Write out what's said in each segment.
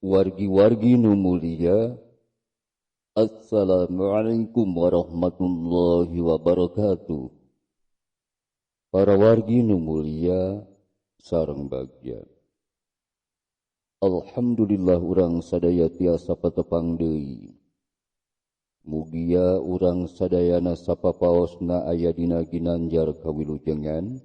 Wargi-wargi nu mulia, Assalamualaikum warahmatullahi wabarakatuh. Para wargi nu mulia sareng bagja. Alhamdulillah urang sadaya tiasa patepang deui. Mugia urang sadayana sapapaosna aya dina ginanjar kawilujengan,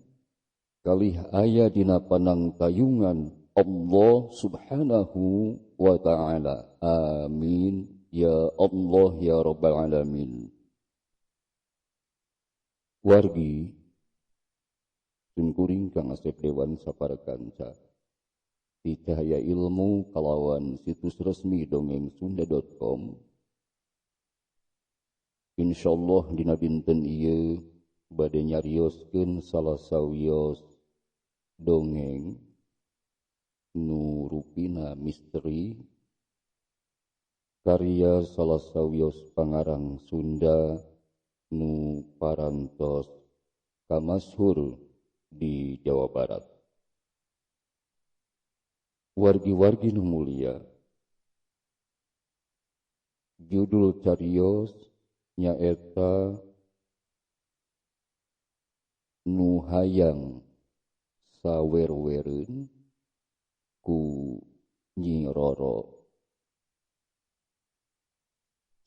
kalih aya dina panangtayungan Allah subhanahu wa ta'ala. Amin. Ya Allah ya Rabbal Alamin. Wargi Sungkuring Kang Asep Dewan Saparakanca di Cahaya Ilmu kalawan situs resmi dongengsunda.com. Insyaallah dina dinten ieu bade nyarioskeun salah sawios dongeng nu rupina misteri karya salah sawios pangarang Sunda nu parantos kamasyhur di Jawa Barat. Wargi-wargi nu mulia, judul carios nyaeta Nu Hayang Sawer-wereun ku Nyi Roro.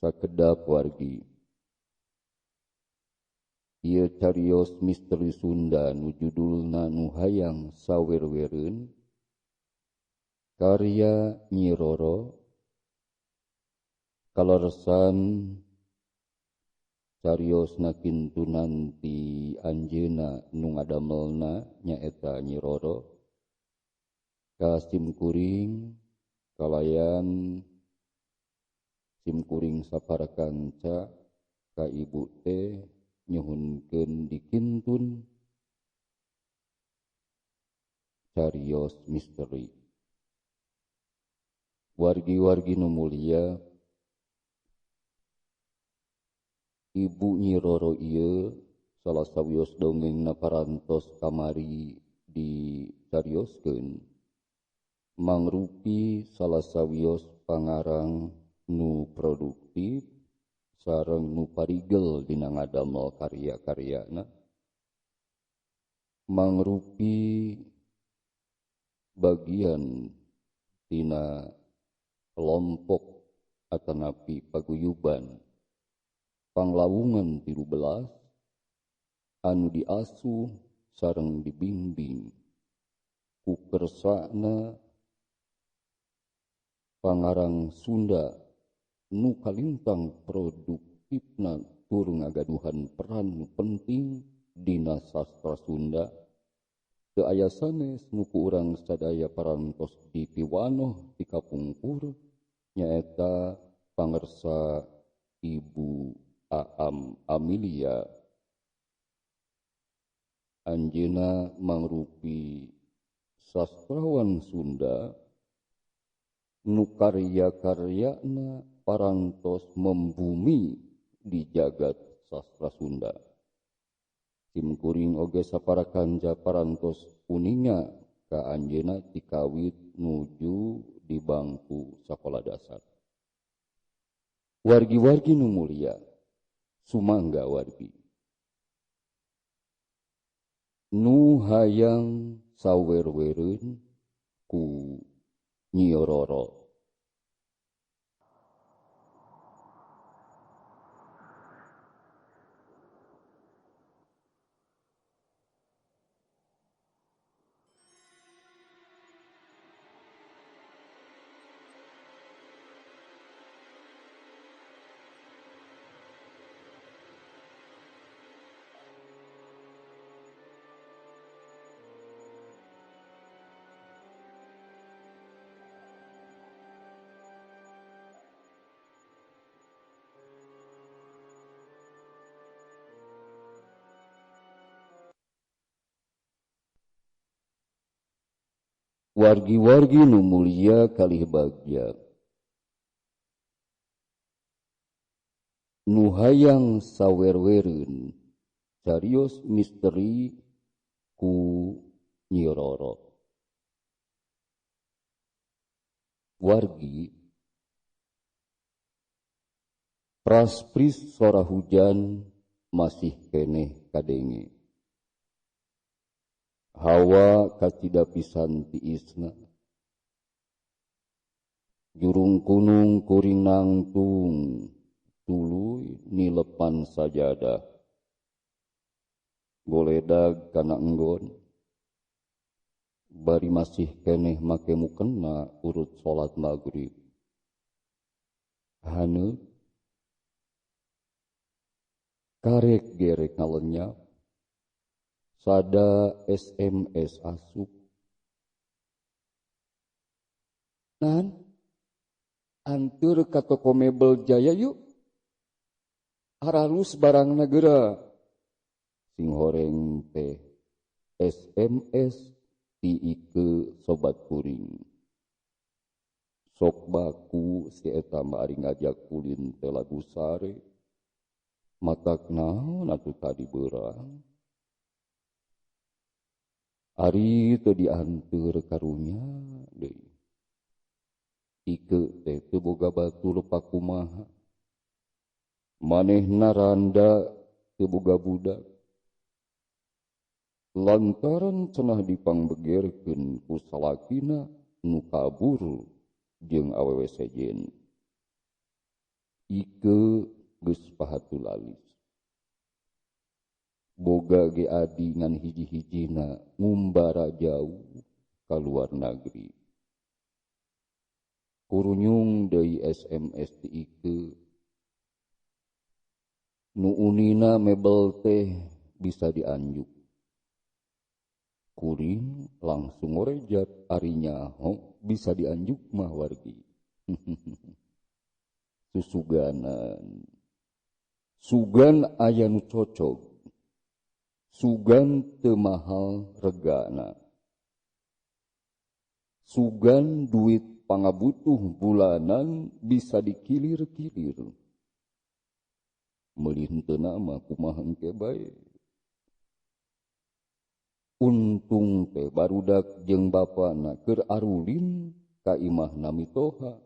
Sakedap wargi, ieu carios misteri Sunda nu judulna Nu Hayang Sawer-wereun karya Nyi Roro kalersan cariosna kitu nanti anjeunna nu ngadamelna nyaeta Nyi Roro ka simkuring kalayan simkuring saparakanca ka ibu teh nyuhunkeun dikintun carios misteri. Wargi-wargi nu mulia, Ibu Nyi Roro ieu salah sawios dongengna parantos kamari dicarioskeun mangrupi salah sawios pangarang nu produktif sareng nu parigel dina ngadamel karya-karyana, mangrupi bagian tina kelompok atanapi paguyuban panglawungan 13 anu diasuh sareng dibimbing ku kersana pangarang Sunda nu kalintang produktifna tur ngagaduhan peran nu penting dina sastra Sunda. Teu aya sanes nu ku urang sadaya parantos dipiwanoh dikapungkur nyaeta pangersa Ibu Aam Amelia. Anjeunna mangrupi sastrawan Sunda nu karya-karyana parantos membumi di jagat sastra Sunda. Simkuring oge saparakanca parantos kuninga ka anjeunna ti kawit nuju di bangku sakola dasar. Wargi-wargi nu mulia, sumangga wargi. Nu Hayang Sawer-wereun ku Nyi Roro. Wargi-wargi nu mulia kalih bagja. Nu Hayang Sawer-wereun carios misteri ku Nyi Roro. Wargi praspris sora hujan masih keneh kadenge. Hawa kacida pisan tiisna. Jurung kunung kuring nangtung tuluy nilepan sajadah. Goledag kana enggon. Bari masih keneh make mukena urut salat maghrib. Haneut karek gerek ngalenyap. Sada SMS asup. Nan, antur ka toko mebel Jaya yuk. Haralus barang negara. Sing horeng teh SMS ti ike sobat kuring. Sok baku si eta mari ngajak kulin teh lagu sare. Matak naon atuh tadi beurang. Ari teu dianteur karunya deui. Ike teh teu boga batur pakumaha. Manehna randa teu boga budak. Lantaran cenah dipangbegerkeun ku salakina nu kabur jeung awewe sejen. Ike geus pahatu lalis. Boga ge adi ngan hiji-hijina ngumbara jauh ka luar negeri. Kurunyung deui SMS ti Ike. Nu unina mebel teh bisa dianjuk. Kuring langsung ngorejat arinya bisa dianjuk mah wargi. Susuganan. Sugan aya nu cocok. Sugan teu mahal regana. Sugan duit pangabutuh bulanan bisa dikilir-kilir. Meuli henteu mah kumaha engke bae. Untung teh barudak jeung bapana keur arulin ka imahna mitoha.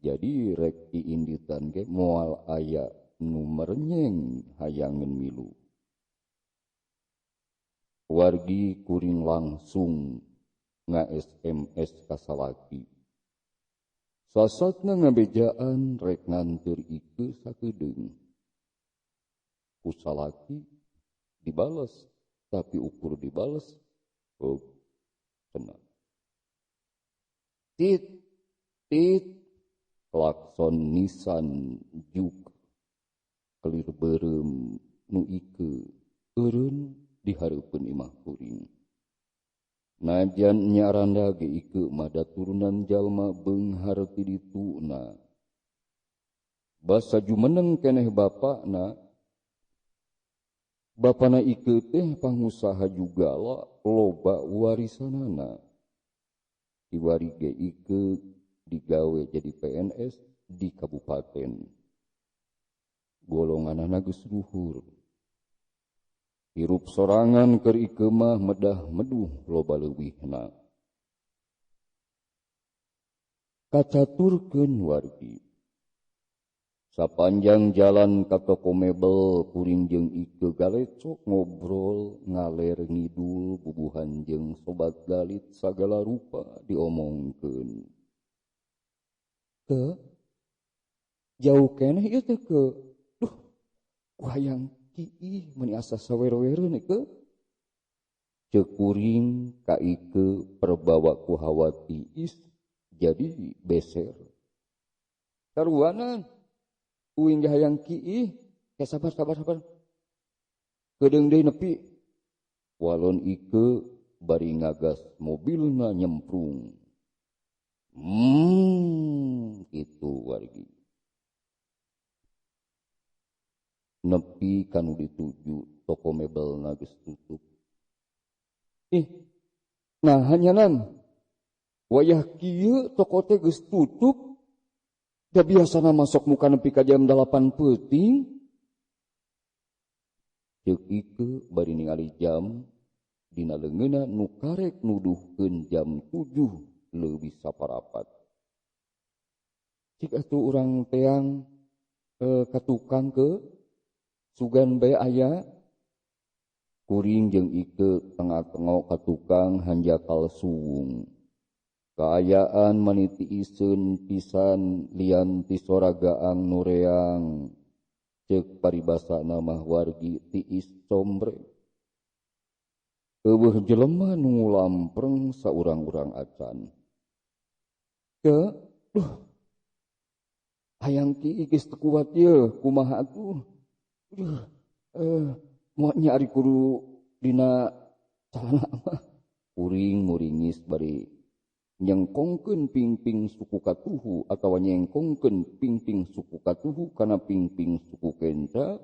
Jadi rek diinditan ge moal aya nu merenyeng hayangeun milu. Wargi kuring langsung nga-SMS ka salaki. Sasatna ngabejaan rek nganteur Ike sakedeung. Ku salaki dibales. Tapi ukur dibales, cenah. Tit, klakson Nissan Juke, kelir beureum nu Ike, eureun dihareupeun imah kuring. Najan nyaranda ge Ike mah daturunan jalma beunghar ti dituna. Basa jumeneng keneh bapana. Bapana Ike teh pangusaha juga lah loba warisanana. Iwari ge Ike digawe jadi PNS di kabupaten. Golonganana geus luhur. Hirup sorangan keur Ike mah medah meduh loba leuwihna. Kacaturkeun wargi. Sapanjang jalan ka toko mebel kuring jeung Ike galecok ngobrol ngaler ngidul bubuhan jeung sobat dalit sagala rupa diomongkeun. Teu jauh keneh ieu teh ke. Duh, ku hayang kiih meuni asa sawer-wereun ke. Ceuk kuring ka Ike perbawa ku hawa tiis jadi beser. Karuanan uing hayang kiih, sabar. Kedeung deui nepi. Walon Ike bari ngagas mobilna nyemprung. Gitu wargi. Nepi kanu dituju toko mebelna geus tutup. Nah hanyanan wayah kieu toko teh geus tutup. Da biasana masuk muka nepi ka jam 8 peuting. Ceuk Ike bari ningali jam dina leungeunna nu karek nuduhkeun jam 7 leuwih saparapat. Cik atuh urang teang katukang ke sugan bae aya kuring jeung ike tengah-tengah katukang hanjakal suwung. Kaayaan maniti iseun pisan lian ti soragaang nureang cek paribasana mah wargi tiis sombre. Eueuh jelema nu lampreng saurang-urang acan. Ke, hayang ki geus teu kuat ye, kumaha atuh? Moal nyari kudu dina calana mah. Kuring nguringis bari nyengkongkeun pingping suku katuhu atawa nyengkongkeun pingping suku katuhu kana pingping suku kenca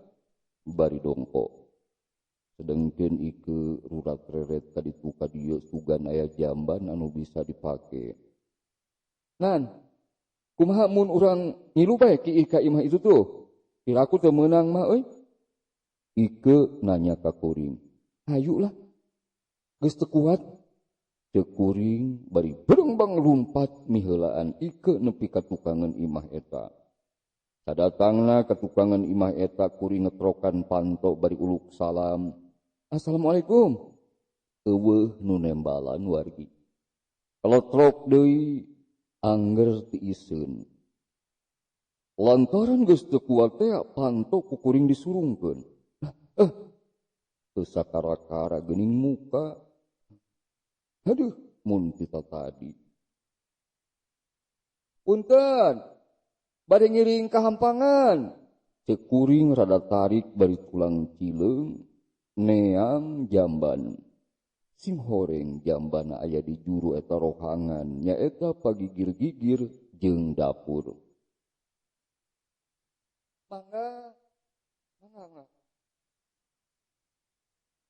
bari dongko. Sedengkeun ike rurat reret kaditu ka dieu sugan aya jamban anu bisa dipake. Nan, kumaha mun urang ngilu bae ki ka imah itu tuh? Piraku teu meunang mah euy. Ike nanya ka kuring. Hayu lah. Geus teu kuat. Ceuk kuring bari berengbang lumpat miheulaan ike nepi ka tukangan imah eta. Sadatangna ka tukangan imah eta kuring ngetrokan panto bari uluk salam. Assalamualaikum. Eueuh nu nembalan wargi. Kalotrok deui angger ti iseun. Lantaran geus teu kuat teh panto ku kuring disurungkeun. Teu sakara-kara geuning muka. Aduh, mun kita tadi. Punten, bade ngiring ka hampangan. Ceuk kuring rada tarik bari tulang cileung, neang jamban. Sim horeng jambana aya di juru eta rohangan, nyaeta pagigir-gigir jeung dapur. Mangga.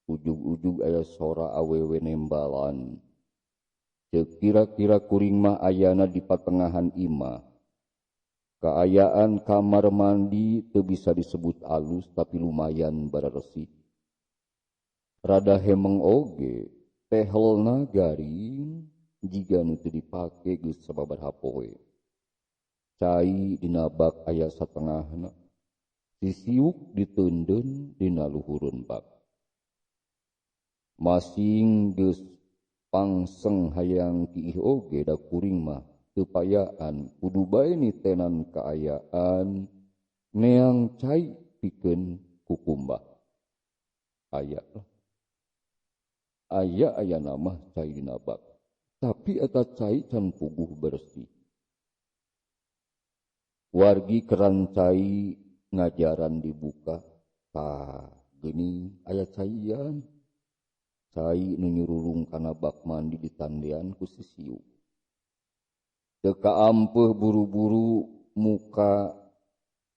Ujug-ujug aya sora awewe nembalan. Ceuk kira-kira kuring mah ayana di patengahan imah. Kaayaan kamar mandi teu bisa disebut alus tapi lumayan bararesik. Rada hemeng oge, tehelna garing jiga nu teu dipake geus sababaraha poe. Cai dina bak aya satengahna. Sisiuk diteundeun dina luhureun bak. Masing geus pangseng hayang tiih oge da kuring mah teu payaan kudu bae nitenan kaayaan neang cai pikeun kukumbah. Aya namah cai dina bak. Tapi eta cai can puguh bersih. Wargi keran cai ngajaran dibuka. Tah geuning aya caian. Cai nu nyurulung kana bak mandi ditandean ku sisiu. Teu kaampeuh buru-buru muka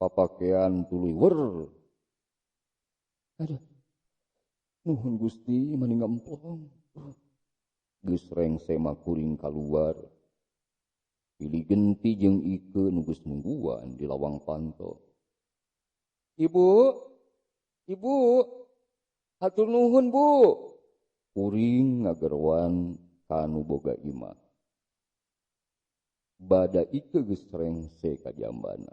papakean tuluy wer. Aduh. Nuhun Gusti mani ngemplong. Geus rengse mah kuring kaluar. Pilih genti jeung ike nu geus nungguan di lawang panto. Ibu, hatur nuhun Bu. Kuring ngagerwan kanu boga imah. Bada ike geus rengse ka jambana.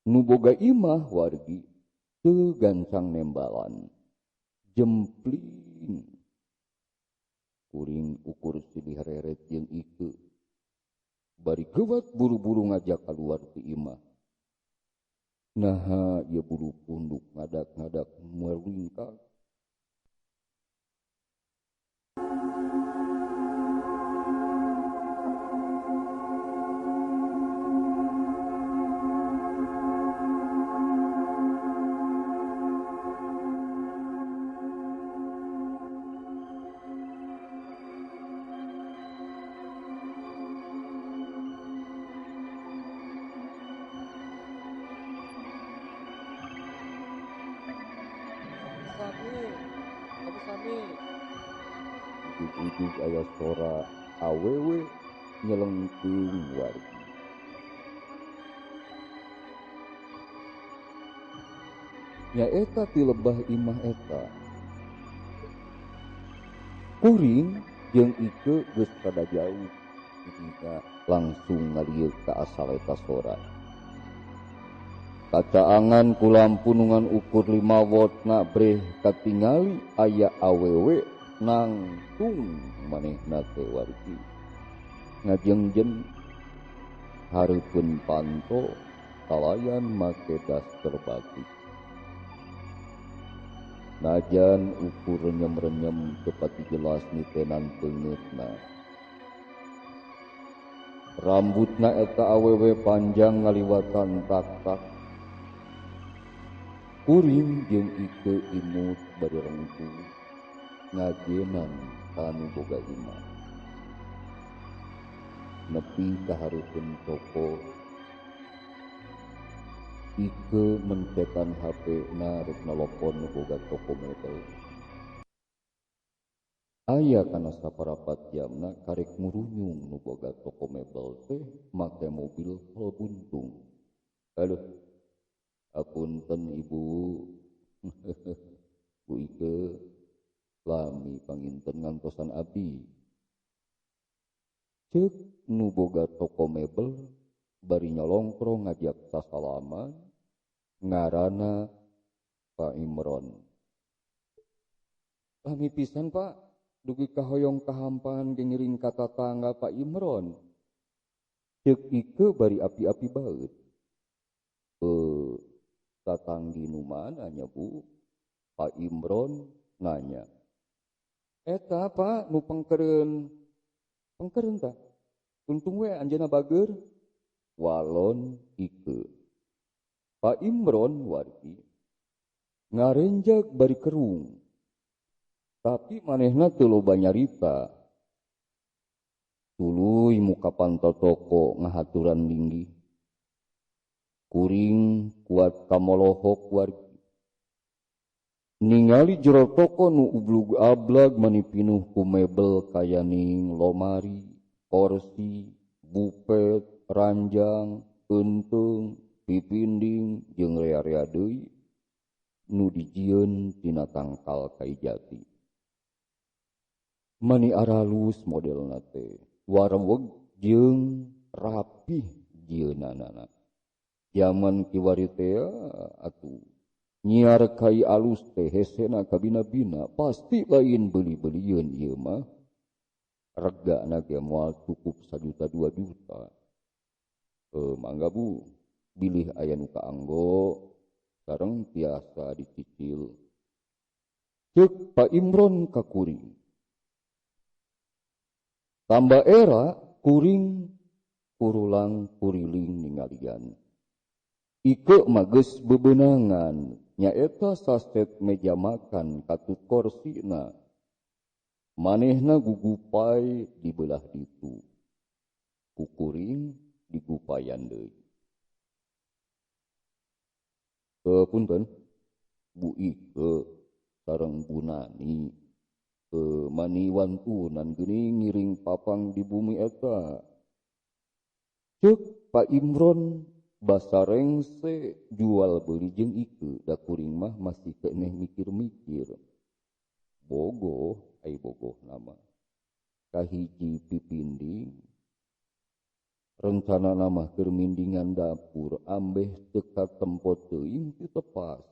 Nu boga imah wargi teu gancang nembalan. Jempling. Kuring ukur silih reret jeung ike. Bari geuwat buru-buru ngajak kaluar ti imah. Naha ieu bulu punduk ngadak-ngadak merwingkak. Ujug-ujug aya sora awewe nyelengkeung wargi. Nyaeta ti lebah imah eta. Kuring jeung ike geus rada jauh. Jadinya langsung ngalieu ka asal eta sora. Kacaangan ku lampu nungan ukur 5 watt na breh katingali aya awewe nangtung manehna teh wargi. Ngajengjen hareupeun panto kalayan make daster batik. Najan ukur renyem-renyem teu pati jelas nitenan beungeutna. Rambutna eta awewe panjang ngaliwatan tak-tak. Kuring jeung Ike imut bari rengku ngajenan kanu boga imah. Nepi ka hareupeun toko, Ike mencetan HP-na rek nelpon nu boga toko mebel. Aya kana saparapat jamna karek murunyung nu boga toko mebel teh make mobil hal buntung. Aduh, apunten ibu, Bu Ike, lami panginten ngantosan abdi. Ceuk nu boga toko mebel bari nyolongkrong ngajak sasalaman ngaranna Pak Imron. Lami pisan Pak, dugi kahoyong kahampaan ge ngiring ka tatangga Pak Imron. Ceuk Ike bari api-api baeut. Tatanggi nu mana nya Bu? Pak Imron nanya. Eta Pak nu pengkeureun tah. Untung we anjeunna bager. Walon Ike. Pak Imron wargi ngarenjak bari kerung. Tapi manehna teu loba nyarita. Tuluy muka panto toko ngahaturan linggih. Kuring kuat kamolohok wargi. Ningali jero toko nu ublug ablag mani pinuh ku mebel kayaning lomari, kursi, bupet, ranjang, eunteng, pipinding jeung rea-rea deui nu dijieun tina tangkal kai jati. Mani aralus modelna teh, warweg jeung rapih jieunanana. Zaman kiwari teh atuh nyiar kai alus teh hesena kabina-bina pasti lain beli-belieun ieu mah. Regana ge moal cukup 1 juta 2 juta. Mangga Bu, bilih aya nu kaanggo sareng tiasa dicicil. Ceuk Pak Imron ka kuring. Tambah era kuring kurulang kuriling ningalian. Ike mages bebenangan nyaeta saset meja makan katut korsina. Manehna gugupai di belah ditu. Kukuring digupayan deui. Punten Bu Ike sareng Bu Nani mani wantunan geuning ngiring papang di bumi eta. Ceuk Pak Imron basarengse jual beli jeung Ike da kuring mah masih keneh mikir-mikir. Bogoh ai bogoh nama. Kahiji pipinding rencana nama keur mindingan dapur ambeh teu katempot teuing teu tepas.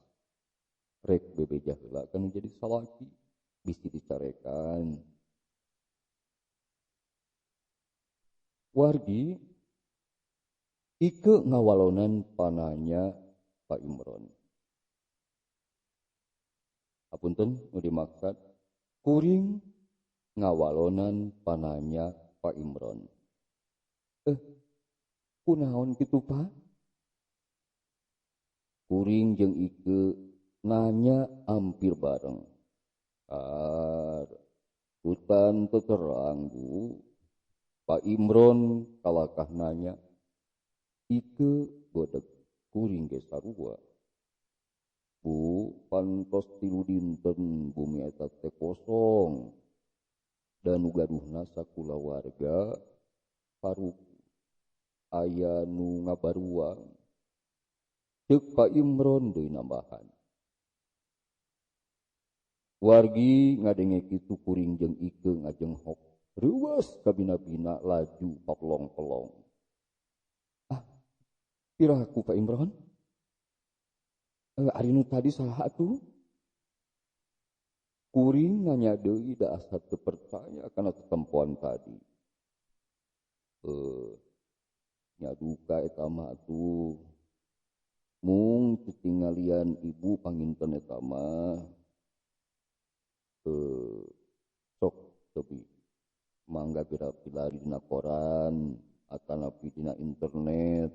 Rek bebeja heula kan jadi salaki bisi dicarekan. Wargi Ike ngawalonan pananya Pak Imron. Apunten nu dimaksud kuring ngawalonan pananya Pak Imron. Kunaon kitu Pak? Kuring jeung Ike nanya hampir bareng. Hutan terang Bu. Pak Imron kalakah nanya. Ike bodeg kuring ge sarua. Bu, pantos 3 dinten bumi eta teh kosong. Dan gaduhna sakula warga paruh aya nu ngabaruang. Ceuk Pak Imron deui nambahan. Wargi ngadenge kitu kuring jeung Ike ngajenghok reueus ka bina-bina laju paplong-pelong. Piraku Pak Imron? Ari nu tadi saha atuh? Kuring nanya deui da asa teu percaya kana tetempoan tadi. Nya duka eta mah atuh. Mung tingalian ibu panginten eta mah. Sok tapi mangga pila-pila dina koran atanapi dina internet.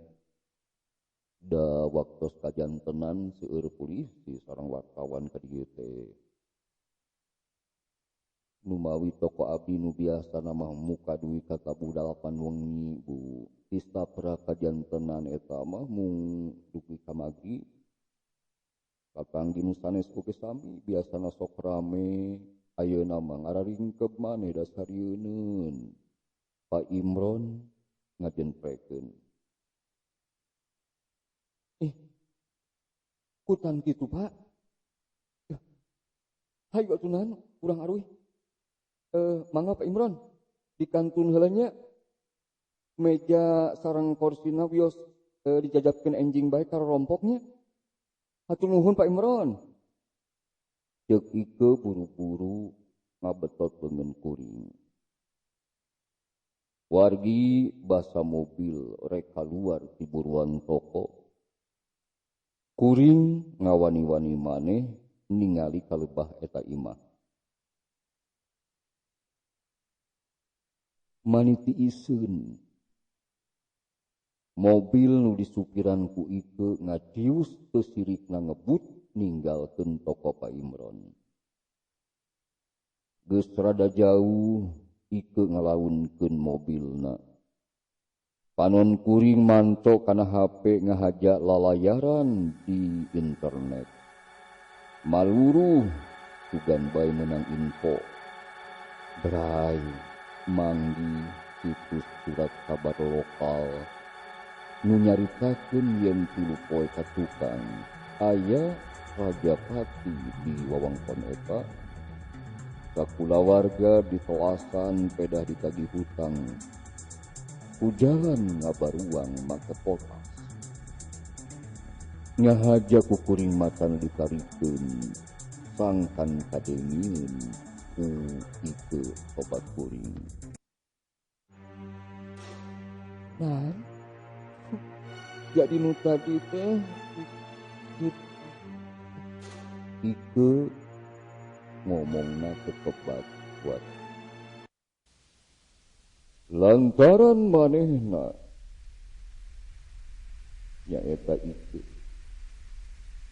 Da waktu kajantenan seueur polisi sareng wartawan ka dieu teh. Nu mawi toko abdi nu biasa nama muka duwi kata budalapan wengi Bu. Tista pra kajantenan eta mah mung dugi kamagi. Kakang dinu sanes oge sami biasana sok rame. Ayeuna mah ngararingkeb maneh dasarieun. Pak Imron ngajenprekeun. Kutan kitu Pak. Hayu atunan urang aruy. Mangga Pak Imron dikantun heula nya meja sareng korsina wios dijajabkeun enjing bae karo rompoknya. Hatur nuhun Pak Imron. Ceuk Ike buru-buru ngabetot beungeun kuring. Wargi basa mobil rek kaluar ti buruan toko. Kuring ngawani-wani maneh ningali kalebah eta imah. Maniti iseun. Mobil nu disupiran ku Ike ngadius teu sirikna ngebut ninggalkeun toko Pak Imron. Geus rada jauh Ike ngalaunkeun mobilna. Panon kuring manto kana HP ngahaja lalayaran di internet. Maluruh sugan bae meunang info. Bray manggi situs surat kabar lokal nu nyaritakeun yen 3 poe ka tukang aya rajapati di wewengkon eta. Sakulawarga ditoasan pedah ditagih hutang. Ujalan ngabaruang make potas. Nyahaja ku kuring matan ditarikeun sangkan kadengieun ku Ike sobat kuring. Nah, jadi nu tadi teh Ike ngomongna kekebat buat lantaran manehna nyaeta Ike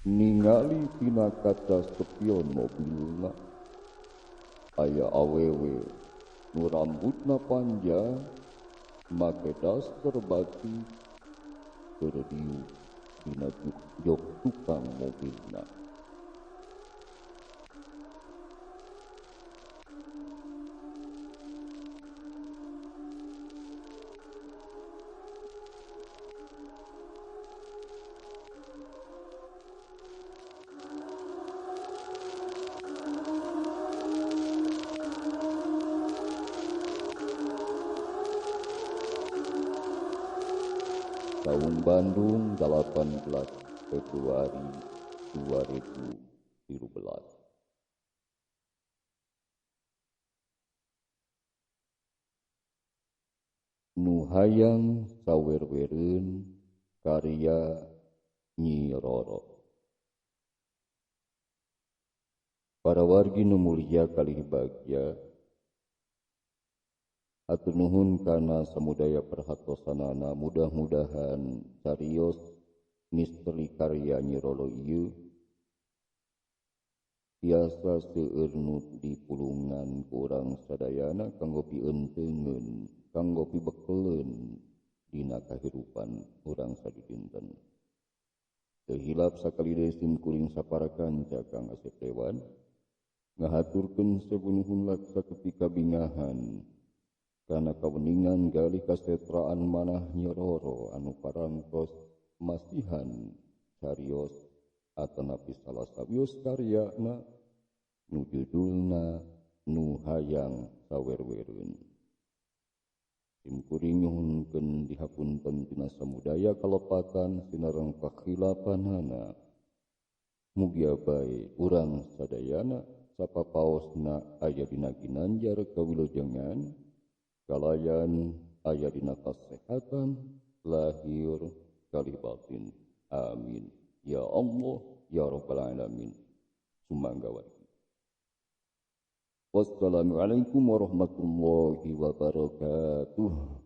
ningali tina kaca spion mobilna aya awewe nu rambutna panjang make daster batik terdiu dina jok tukang mobilna. Tahun Bandung 18 Februari 2017. Nu hayang sawerwereun karya Nyi Roro. Para wargi nu mulia kalih bagja, atur nuhun kana samudaya perhatosanana. Mudah-mudahan carios misteri karya Nyi Roro ieu tiasa seueur nu dipulungan ku urang sadayana kanggo pienteungeun, kanggo pibekeleun dina kahirupan urang sadidinten. Teu hilap sakali deui kuring saparakanca Kang Asep Dewan ngahaturkeun sabunuhun laksa ketika bingahan kana kaweningan galih kasetraan manah Nyi Roro anu parantos masihan carios atanapi salah sawios karyana nu judulna nu hayang sawer-wereun. Simkuring nyuhunkeun dihapunten tina samudaya kalepatan sinareng kakhilafanana. Mugia bae urang sadayana sapapaosna aya dina ginanjar kawilujengan, kalayan aya dina kasehatan lahir kalih batin. Amin. Ya Allah, ya Rabbal Alamin. Sumangga wargi. Wassalamualaikum warahmatullahi wabarakatuh.